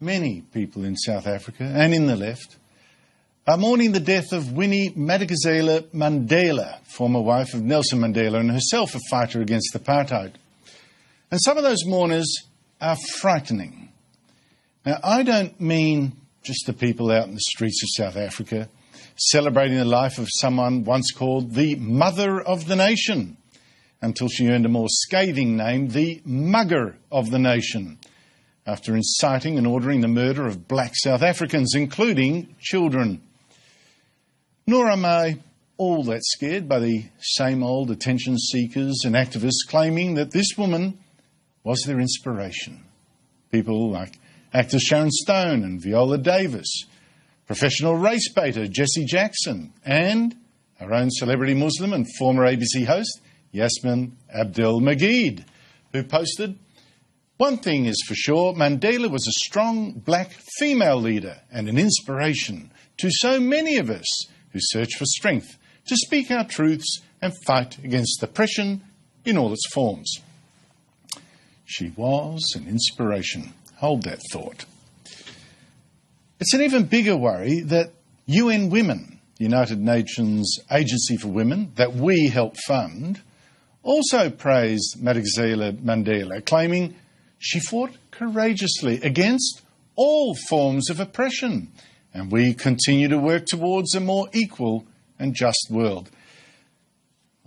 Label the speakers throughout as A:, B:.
A: many people in South Africa and in the left are mourning the death of Winnie Madikizela Mandela, former wife of Nelson Mandela and herself a fighter against apartheid. And some of those mourners are frightening. Now, I don't mean just the people out in the streets of South Africa celebrating the life of someone once called the Mother of the Nation, until she earned a more scathing name, the Mugger of the Nation, after inciting and ordering the murder of black South Africans, including children. Nor am I all that scared by the same old attention seekers and activists claiming that this woman was their inspiration. People like actor Sharon Stone and Viola Davis, professional race baiter Jesse Jackson, and our own celebrity Muslim and former ABC host Yasmin Abdel-Magid, who posted, "One thing is for sure, Mandela was a strong black female leader and an inspiration to so many of us who search for strength to speak our truths and fight against oppression in all its forms." She was an inspiration. Hold that thought. It's an even bigger worry that UN Women, United Nations Agency for Women, that we help fund, also praised Madikizela Mandela, claiming she fought courageously against all forms of oppression, and we continue to work towards a more equal and just world.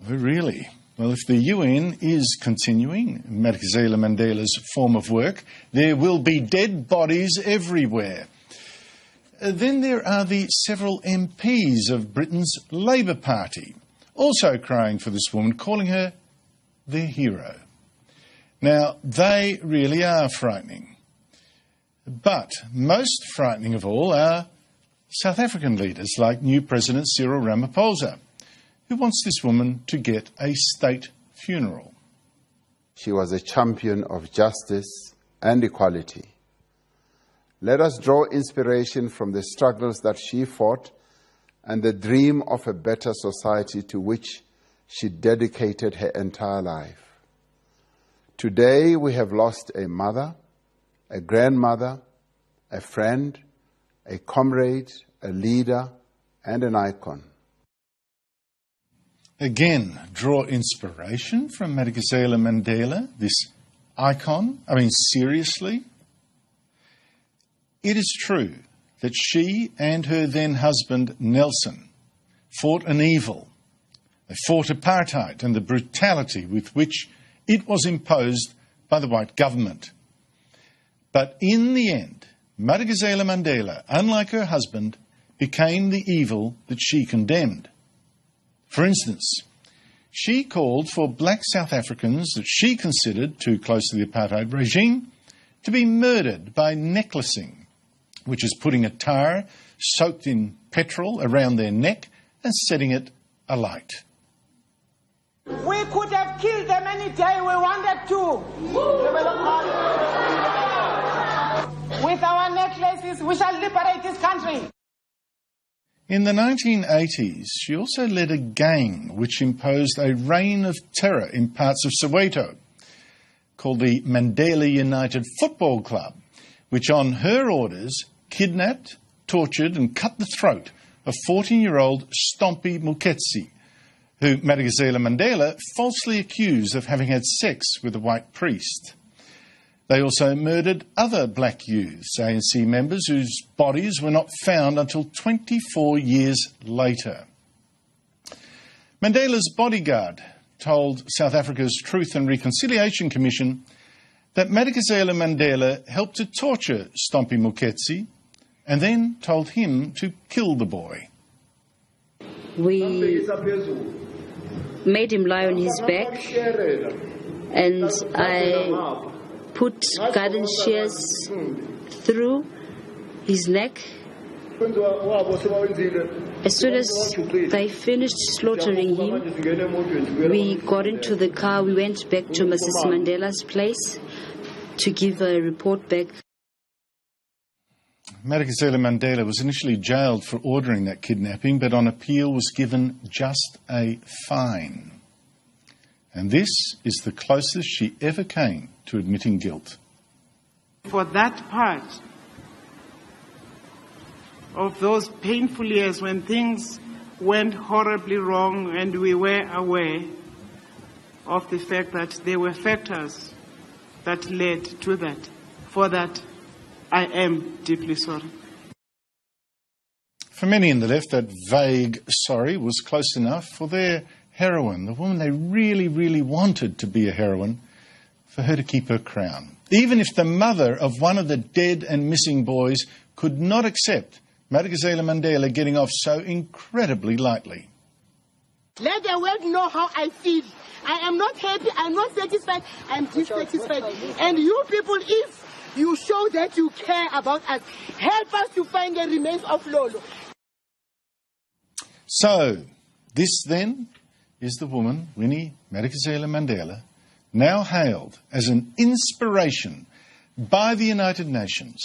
A: Oh, really? Well, if the UN is continuing Madikizela Mandela's form of work, there will be dead bodies everywhere. Then there are the several MPs of Britain's Labour Party, also crying for this woman, calling her their hero. Now, they really are frightening. But most frightening of all are South African leaders like new President Cyril Ramaphosa, who wants this woman to get a state funeral.
B: She was a champion of justice and equality. Let us draw inspiration from the struggles that she fought and the dream of a better society to which she dedicated her entire life. Today we have lost a mother, a grandmother, a friend, a comrade, a leader, and an icon.
A: Again, draw inspiration from Madikizela Mandela, this icon? I mean, seriously? It is true that she and her then husband Nelson fought an evil. They fought apartheid and the brutality with which it was imposed by the white government. But in the end, Madikizela Mandela, unlike her husband, became the evil that she condemned. For instance, she called for black South Africans that she considered too close to the apartheid regime to be murdered by necklacing, which is putting a tar soaked in petrol around their neck and setting it alight.
C: We could have killed them any day we wanted to. With our necklaces, we shall liberate this country.
A: In the 1980s, she also led a gang which imposed a reign of terror in parts of Soweto, called the Mandela United Football Club, which on her orders kidnapped, tortured and cut the throat of 14-year-old Stompie Muketsi, who Madikizela Mandela falsely accused of having had sex with a white priest. They also murdered other black youths, ANC members, whose bodies were not found until 24 years later. Mandela's bodyguard told South Africa's Truth and Reconciliation Commission that Madikizela Mandela helped to torture Stompie Muketsi and then told him to kill the boy.
D: We made him lie on his back, and I put garden shears through his neck. As soon as they finished slaughtering him, we got into the car. We went back to Mrs. Mandela's place to give a report back.
A: Madikizela Mandela was initially jailed for ordering that kidnapping, but on appeal was given just a fine. And this is the closest she ever came to admitting guilt.
C: For that part of those painful years when things went horribly wrong, and we were aware of the fact that there were factors that led to that. For that, I am deeply sorry.
A: For many in the left, that vague sorry was close enough for their heroine, the woman they really, really wanted to be a heroine, for her to keep her crown. Even if the mother of one of the dead and missing boys could not accept Madikizela Mandela getting off so incredibly lightly.
E: Let the world know how I feel. I am not happy, I'm not satisfied, I'm dissatisfied. And you people, if you show that you care about us, help us to find the remains of Lolo.
A: So, this then is the woman, Winnie Madikizela Mandela, now hailed as an inspiration by the United Nations,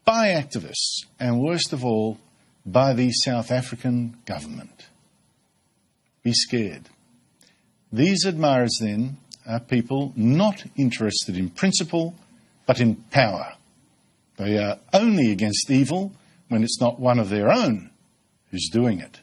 A: by activists, and worst of all, by the South African government. Be scared. These admirers, then, are people not interested in principle, but in power. They are only against evil when it's not one of their own who's doing it.